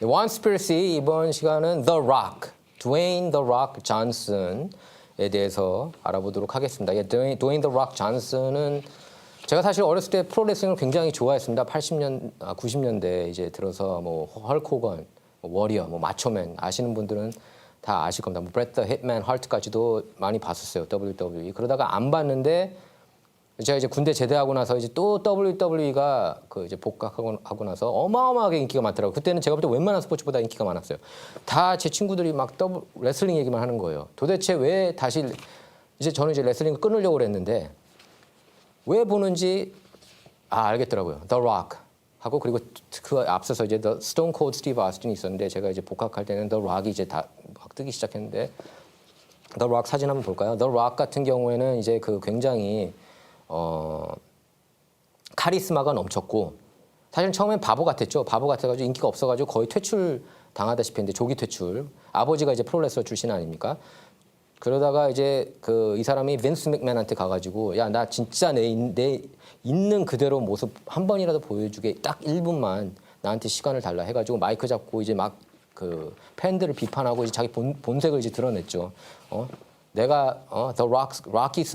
원스피러시 이번 시간은 The Rock, 드웨인 The Rock 존슨에 대해서 알아보도록 하겠습니다. 드웨인 The Rock 존슨은 제가 사실 어렸을 때 프로레슬링을 굉장히 좋아했습니다. 90년대 이제 들어서 뭐 헐크 호건, 워리어, 뭐 마초맨 아시는 분들은 다 아실 겁니다. 뭐 브렛 더 hitman 하트까지도 많이 봤었어요. WWE. 그러다가 안 봤는데 제가 이제 군대 제대하고 나서 이제 또 WWE가 그 이제 복학하고 나서 어마어마하게 인기가 많더라고요. 그때는 제가 볼 때 웬만한 스포츠보다 인기가 많았어요. 다 제 친구들이 막 레슬링 얘기만 하는 거예요. 도대체 왜 다시 이제 저는 이제 레슬링을 끊으려고 그랬는데 왜 보는지 알겠더라고요. The Rock 하고 그리고 그 앞서서 이제 The Stone Cold Steve Austin이 있었는데 제가 이제 복학할 때는 The Rock이 이제 다 막 뜨기 시작했는데 The Rock 사진 한번 볼까요? The Rock 같은 경우에는 이제 그 굉장히 카리스마가 넘쳤고 사실 처음엔 바보 같았죠. 바보 같아가지고 인기가 없어가지고 거의 퇴출 당하다시피 했는데 조기 퇴출. 아버지가 이제 프로레슬러 출신 아닙니까? 그러다가 이제 이 사람이 빈스 맥맨한테 가가지고 야, 나 진짜 내 있는 그대로 모습 한 번이라도 보여주게 딱 1분만 나한테 시간을 달라 해가지고 마이크 잡고 이제 막 그 팬들을 비판하고 이제 자기 본색을 이제 드러냈죠. 내가 The Rocky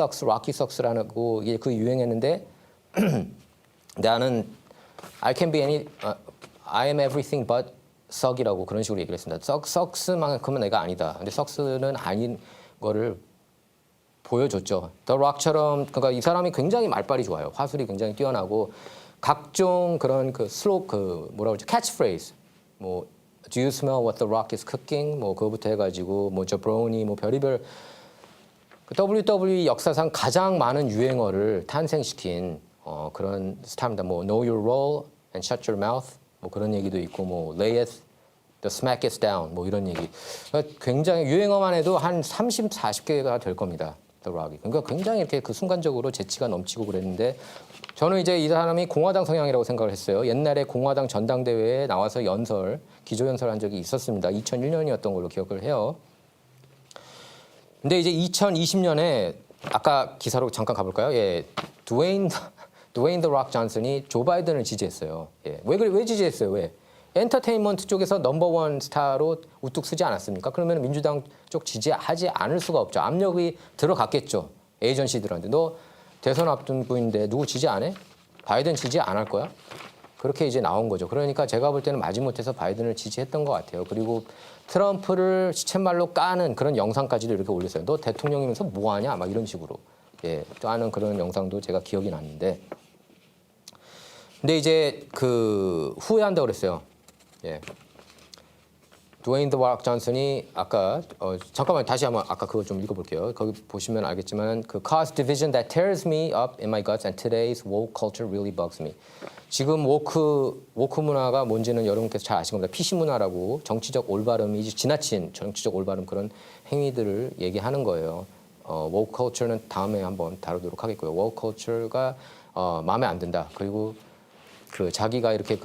Sucks라고 이게 그 유행했는데 나는 I can be I am everything but suck이라고 그런 식으로 얘기를 했습니다. sucks만큼은 내가 아니다. 근데 sucks는 아닌 거를 보여줬죠. The Rock처럼 그러니까 이 사람이 굉장히 말빨이 좋아요. 화술이 굉장히 뛰어나고 각종 그런 그 슬로 뭐라고 그러죠? 캐치프레이즈 뭐 Do you smell what the Rock is cooking? 뭐 그거부터 해가지고 뭐 저브로니 뭐 별의별 WWE 역사상 가장 많은 유행어를 탄생시킨 그런 스타입니다. 뭐 Know your role and shut your mouth 뭐 그런 얘기도 있고 뭐 layeth the smack it down 뭐 이런 얘기. 그러니까 굉장히 유행어만 해도 한 30, 40개가 될 겁니다. The Rock이. 그러니까 굉장히 이렇게 그 순간적으로 재치가 넘치고 그랬는데 저는 이제 이 사람이 공화당 성향이라고 생각을 했어요. 옛날에 공화당 전당대회에 나와서 기조연설한 적이 있었습니다. 2001년이었던 걸로 기억을 해요. 근데 이제 2020년에 아까 기사로 잠깐 가볼까요? 예, 드웨인 The Rock 존슨이 조 바이든을 지지했어요. 예, 왜 지지했어요? 왜? 엔터테인먼트 쪽에서 넘버원 스타로 우뚝 서지 않았습니까? 그러면 민주당 쪽 지지하지 않을 수가 없죠. 압력이 들어갔겠죠. 에이전시들한테. 너 대선 앞둔부인데 누구 지지 안 해? 바이든 지지 안 할 거야? 그렇게 이제 나온 거죠. 그러니까 제가 볼 때는 마지못해서 바이든을 지지했던 것 같아요. 그리고 트럼프를 시쳇말로 까는 그런 영상까지도 이렇게 올렸어요. 너 대통령이면서 뭐 하냐? 막 이런 식으로. 예, 까는 그런 영상도 제가 기억이 났는데. 근데 이제 후회한다고 그랬어요. 예. 드웨인 더 록 존슨이 아까 잠깐만 다시 한번 아까 그거 좀 읽어볼게요. 거기 보시면 알겠지만 그 cause division that tears me up in my guts and today's woke culture really bugs me. 지금 woke 문화가 뭔지는 여러분께서 잘 아실 겁니다. PC 문화라고 정치적 올바름이 지나친 정치적 올바름 그런 행위들을 얘기하는 거예요. woke culture는 다음에 한번 다루도록 하겠고요. woke culture가 마음에 안 든다. 그리고 자기가 이렇게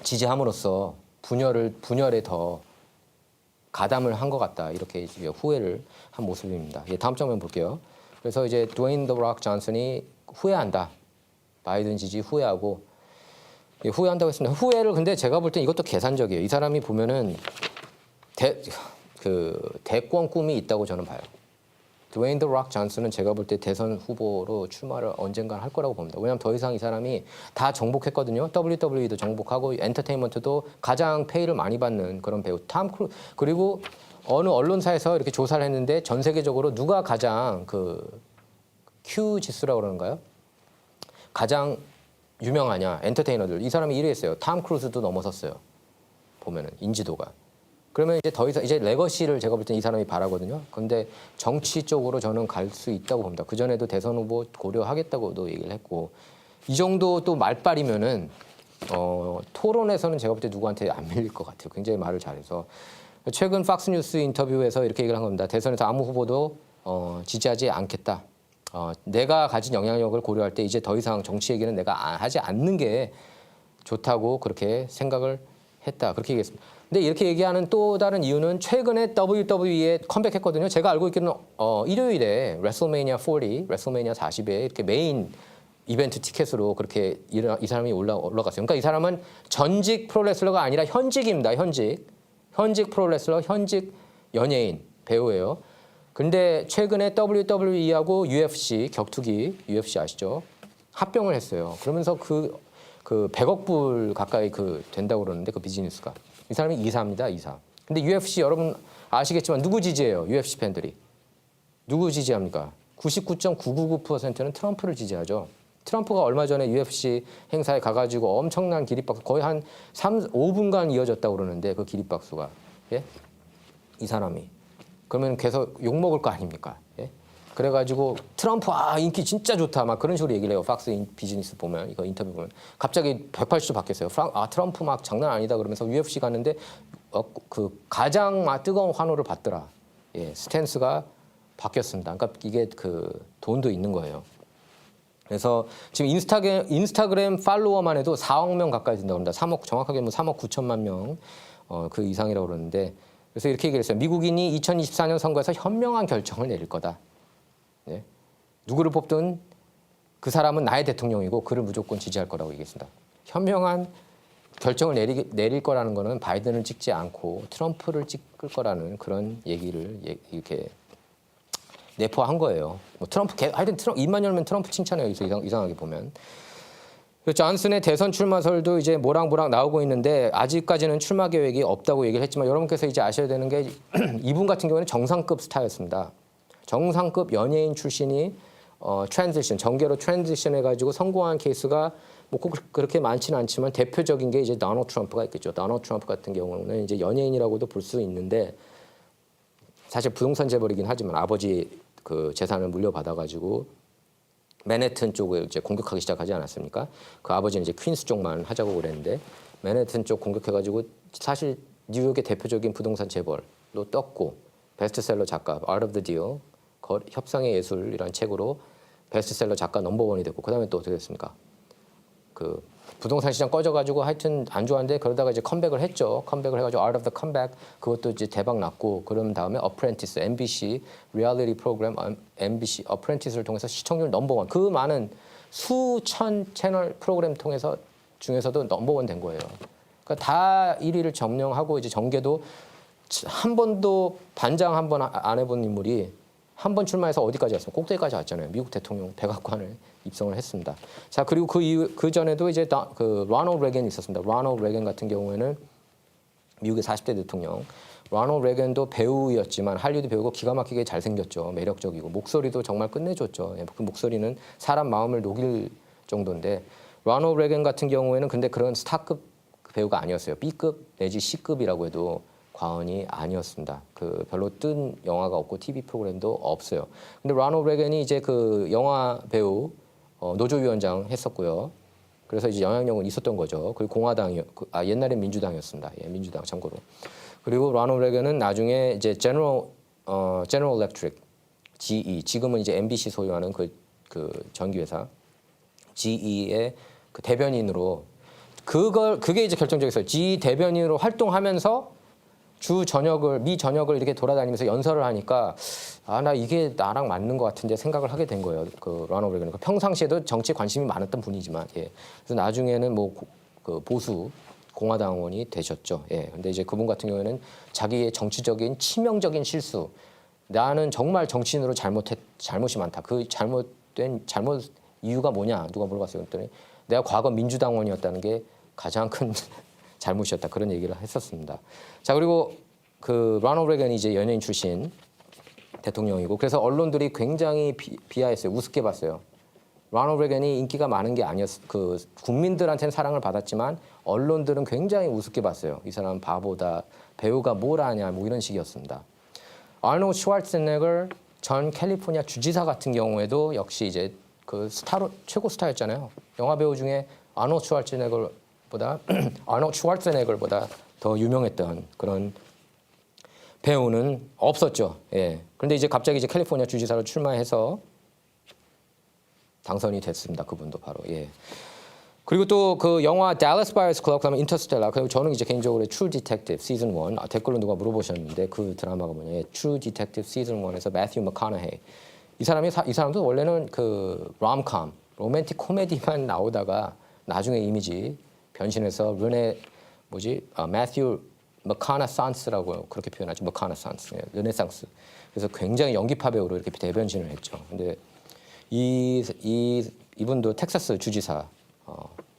지지함으로써 분열에 더 가담을 한 것 같다. 이렇게 이제 후회를 한 모습입니다. 예, 다음 장면 볼게요. 그래서 이제 드웨인 더 록 존슨이 후회한다. 바이든 지지 후회하고 후회한다고 했습니다. 후회를 근데 제가 볼 땐 이것도 계산적이에요. 이 사람이 보면은 대권 꿈이 있다고 저는 봐요. 드웨인 더 록 존슨은 제가 볼 때 대선 후보로 출마를 언젠가 할 거라고 봅니다. 왜냐하면 더 이상 이 사람이 다 정복했거든요. WWE도 정복하고 엔터테인먼트도 가장 페이를 많이 받는 그런 배우 톰 크루즈. 그리고 어느 언론사에서 이렇게 조사를 했는데 전 세계적으로 누가 가장 Q 지수라고 그러는가요? 가장 유명하냐 엔터테이너들. 이 사람이 1위 했어요. 톰 크루즈도 넘어섰어요. 보면은 인지도가. 그러면 이제 더 이상 이제 레거시를 제가 볼 땐 이 사람이 바라거든요. 그런데 정치 쪽으로 저는 갈 수 있다고 봅니다. 그 전에도 대선 후보 고려하겠다고도 얘기를 했고 이 정도 또 말빨이면은 토론에서는 제가 볼 때 누구한테 안 밀릴 것 같아요. 굉장히 말을 잘해서 최근 팍스뉴스 인터뷰에서 이렇게 얘기를 한 겁니다. 대선에서 아무 후보도 지지하지 않겠다. 내가 가진 영향력을 고려할 때 이제 더 이상 정치 얘기는 내가 하지 않는 게 좋다고 그렇게 생각을 했다. 그렇게 얘기했습니다. 근데 이렇게 얘기하는 또 다른 이유는 최근에 WWE에 컴백했거든요. 제가 알고 있기로는 일요일에 레슬매니아 40, 레슬매니아 40에 이렇게 메인 이벤트 티켓으로 그렇게 이 사람이 올라갔어요. 그러니까 이 사람은 전직 프로레슬러가 아니라 현직입니다. 현직 프로레슬러, 현직 연예인, 배우예요. 근데 최근에 WWE하고 UFC, 격투기, UFC 아시죠? 합병을 했어요. 그러면서 그 100억 불 가까이 된다고 그러는데 그 비즈니스가. 이 사람이 이사입니다, 이사. 근데 UFC 여러분 아시겠지만 누구 지지해요? UFC 팬들이. 누구 지지합니까? 99.999%는 트럼프를 지지하죠. 트럼프가 얼마 전에 UFC 행사에 가가지고 엄청난 기립박수 거의 한 5분간 이어졌다고 그러는데 그 기립박수가. 예? 이 사람이. 그러면 계속 욕먹을 거 아닙니까? 예? 그래가지고 트럼프 인기 진짜 좋다 막 그런 식으로 얘기를 해요. 팍스 비즈니스 보면 이거 인터뷰 보면 갑자기 180도 바뀌었어요. 트럼프 막 장난 아니다 그러면서 UFC 갔는데 그 가장 뜨거운 환호를 받더라. 예, 스탠스가 바뀌었습니다. 그러니까 이게 돈도 있는 거예요. 그래서 지금 인스타그램 팔로워만 해도 4억 명 가까이 된다고 합니다. 정확하게 3억 9천만 명 그 이상이라고 그러는데 그래서 이렇게 얘기를 했어요. 미국인이 2024년 선거에서 현명한 결정을 내릴 거다. 네? 누구를 뽑든 그 사람은 나의 대통령이고 그를 무조건 지지할 거라고 얘기했습니다. 현명한 결정을 내릴 거라는 거는 바이든을 찍지 않고 트럼프를 찍을 거라는 그런 얘기를 이렇게 내포한 거예요. 뭐 하여튼 입만 열면 트럼프 칭찬해요. 이상하게 보면. 존슨의 대선 출마설도 이제 모락모락 나오고 있는데 아직까지는 출마 계획이 없다고 얘기를 했지만 여러분께서 이제 아셔야 되는 게 이분 같은 경우는 정상급 스타였습니다. 정상급 연예인 출신이 전계로 트랜지션 해가지고 성공한 케이스가 뭐 꼭 그렇게 많지는 않지만 대표적인 게 이제 도널드 트럼프가 있겠죠. 도널드 트럼프 같은 경우는 이제 연예인이라고도 볼 수 있는데 사실 부동산 재벌이긴 하지만 아버지 그 재산을 물려받아가지고 맨해튼 쪽을 이제 공격하기 시작하지 않았습니까? 그 아버지는 이제 퀸스 쪽만 하자고 그랬는데 맨해튼 쪽 공격해가지고 사실 뉴욕의 대표적인 부동산 재벌로 떴고 베스트셀러 작가 Art of the Deal 협상의 예술이라는 책으로 베스트셀러 작가 넘버원이 됐고 그다음에 또 어떻게 됐습니까? 그 부동산 시장 꺼져가지고 하여튼 안 좋았는데 그러다가 이제 컴백을 했죠. 컴백을 해가지고 Art of the Comeback 그것도 이제 대박 났고 그런 다음에 Apprentice, MBC 리얼리티 프로그램 MBC Apprentice를 통해서 시청률 넘버원 그 많은 수천 채널 프로그램 통해서 중에서도 넘버원 된 거예요. 그러니까 다 1위를 점령하고 이제 정계도 한 번도 반장 한 번 안 해본 인물이 한 번 출마해서 어디까지 왔어요? 꼭대기까지 왔잖아요. 미국 대통령 백악관을 입성을 했습니다. 자 그리고 그 전에도 이제 로널드 레건이 있었습니다. 로널드 레건 같은 경우에는 미국의 40대 대통령. 로널드 레건도 배우였지만 할리우드 배우고 기가 막히게 잘생겼죠. 매력적이고 목소리도 정말 끝내줬죠. 그 목소리는 사람 마음을 녹일 정도인데 로널드 레건 같은 경우에는 근데 그런 스타급 배우가 아니었어요. B급 내지 C급이라고 해도 과언이 아니었습니다. 별로 뜬 영화가 없고 TV 프로그램도 없어요. 근데 로널드 레건이 이제 그 영화 배우 노조위원장 했었고요. 그래서 이제 영향력은 있었던 거죠. 그리고 옛날엔 민주당이었습니다. 예, 민주당 참고로. 그리고 로널드 레건은 나중에 이제 General Electric, GE, 지금은 이제 MBC 소유하는 그 전기회사 GE의 그 대변인으로 그게 이제 결정적이었어요. GE 대변인으로 활동하면서 미 전역을 이렇게 돌아다니면서 연설을 하니까 나 이게 나랑 맞는 것 같은데 생각을 하게 된 거예요. 그 로널드 레건. 평상시에도 정치에 관심이 많았던 분이지만, 예. 그래서 나중에는 그 보수 공화당원이 되셨죠. 예. 근데 이제 그분 같은 경우에는 자기의 정치적인 치명적인 실수, 나는 정말 정치인으로 잘못이 많다. 그 잘못 이유가 뭐냐? 누가 물어봤어요. 그랬더니 내가 과거 민주당원이었다는 게 가장 큰 잘못이었다. 그런 얘기를 했었습니다. 자, 그리고 그 로널드 레건이 이제 연예인 출신 대통령이고 그래서 언론들이 굉장히 비하했어요. 우습게 봤어요. 로널드 레건이 인기가 많은 게 국민들한테는 사랑을 받았지만 언론들은 굉장히 우습게 봤어요. 이 사람은 바보다. 배우가 뭘 아냐. 뭐 이런 식이었습니다. 아놀드 슈왈츠네거 전 캘리포니아 주지사 같은 경우에도 역시 이제 그 최고 스타였잖아요. 영화 배우 중에 아놀드 슈왈츠네거보다 더 유명했던 그런 배우는 없었죠. 예. 그런데 이제 갑자기 이제 캘리포니아 주지사로 출마해서 당선이 됐습니다. 그분도 바로. 예. 그리고 또 그 영화 Dallas Buyers Club 그다음에 인터스텔라 그리고 저는 이제 개인적으로 True Detective 시즌 1 댓글로 누가 물어보셨는데 그 드라마가 뭐냐? True Detective 시즌 1에서 매튜 맥커너헤이 이 사람도 원래는 그 롬컴 로맨틱 코미디만 나오다가 나중에 이미지 변신해서 매튜 머카나산스라고 그렇게 표현하죠. 머카나산스, 르네상스. 그래서 굉장히 연기파 배우로 이렇게 대변신을 했죠. 근데 이분도 텍사스 주지사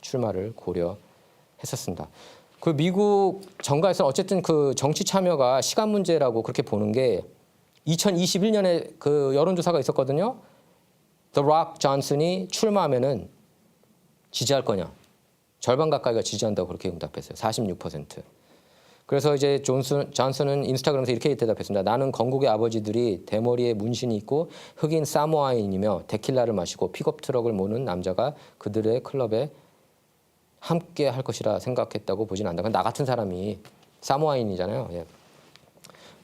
출마를 고려했었습니다. 그 미국 정가에서 어쨌든 그 정치 참여가 시간 문제라고 그렇게 보는 게 2021년에 그 여론조사가 있었거든요. The Rock 존슨이 출마하면은 지지할 거냐? 절반 가까이가 지지한다고 그렇게 응답했어요. 46%. 그래서 이제 존슨은 인스타그램에서 이렇게 대답했습니다. 나는 건국의 아버지들이 대머리에 문신이 있고 흑인 사모아인이며 데킬라를 마시고 픽업 트럭을 모는 남자가 그들의 클럽에 함께 할 것이라 생각했다고 보진 않는다. 나 같은 사람이 사모아인이잖아요. 예.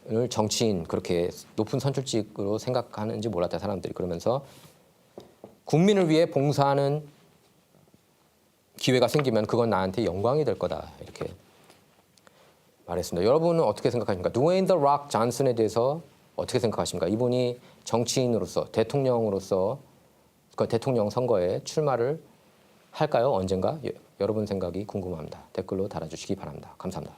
을 정치인 그렇게 높은 선출직으로 생각하는지 몰랐다 사람들이. 그러면서 국민을 위해 봉사하는 기회가 생기면 그건 나한테 영광이 될 거다 이렇게 말했습니다. 여러분은 어떻게 생각하십니까? 드웨인 더 록 존슨에 대해서 어떻게 생각하십니까? 이분이 정치인으로서 대통령으로서 그 대통령 선거에 출마를 할까요? 언젠가? 여러분 생각이 궁금합니다. 댓글로 달아주시기 바랍니다. 감사합니다.